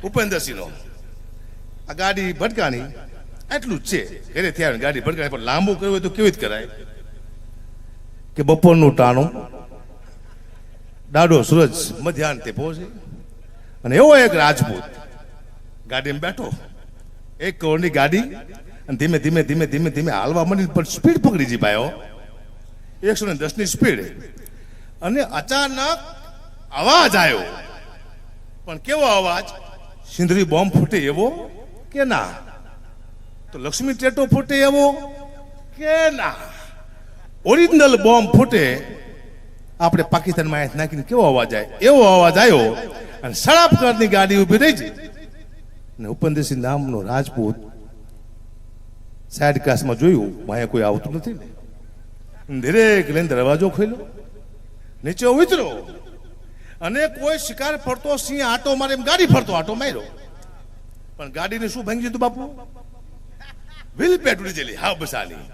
ઉપેન્દ્રસિંહનો. આ ગાડી ભટકાણી એટલું જ છે. ઘરે થયા ગાડી ભટકાણી, પણ લાંબુ કરવું હોય તો કેવી રીતે કરાય કે બપોરનું ટાણું, દાડો સૂરજ મધ્યાહન પહોંચે, અને એવો એક રાજપૂત ગાડીમાં બેઠો, 1 કરોડની ગાડી, અને ધીમે ધીમે ધીમે ધીમે ધીમે હાલવા માંડી, પણ સ્પીડ પકડી જી ભાઈઓ, 110ની સ્પીડ. અને અચાનક અવાજ આવ્યો, પણ કેવો અવાજ? સિંદરી બોમ્બ ફૂટે એવો કે ના? તો લક્ષ્મી ટેટો ફૂટે એવો કે ના? ઓરિજિનલ બોમ્બ ફૂટે, આપણે પાકિસ્તાનમાં નાખીને કેવો અવાજ આવે એવો અવાજ આવ્યો, અને સળાપકરની ગાડી ઉભી રહી છે. ને ઉપેન્દ્રસિંહ નામનો રાજપૂત સાઈડ કાસમાં જોયું, અહીંયા કોઈ આવતું નથી ને, ધીરે લઈને દરવાજો ખોલ્યો, નીચે ઉતરો, અને કોઈ શિકાર ફરતો સિંહ આટો મારે એમ ગાડી ફરતો આટો માર્યો, પણ ગાડીને શું ભાંગી દીધું બાપુ? વ્હીલ પેટ ઉડી ગયેલી, હા બસાલી.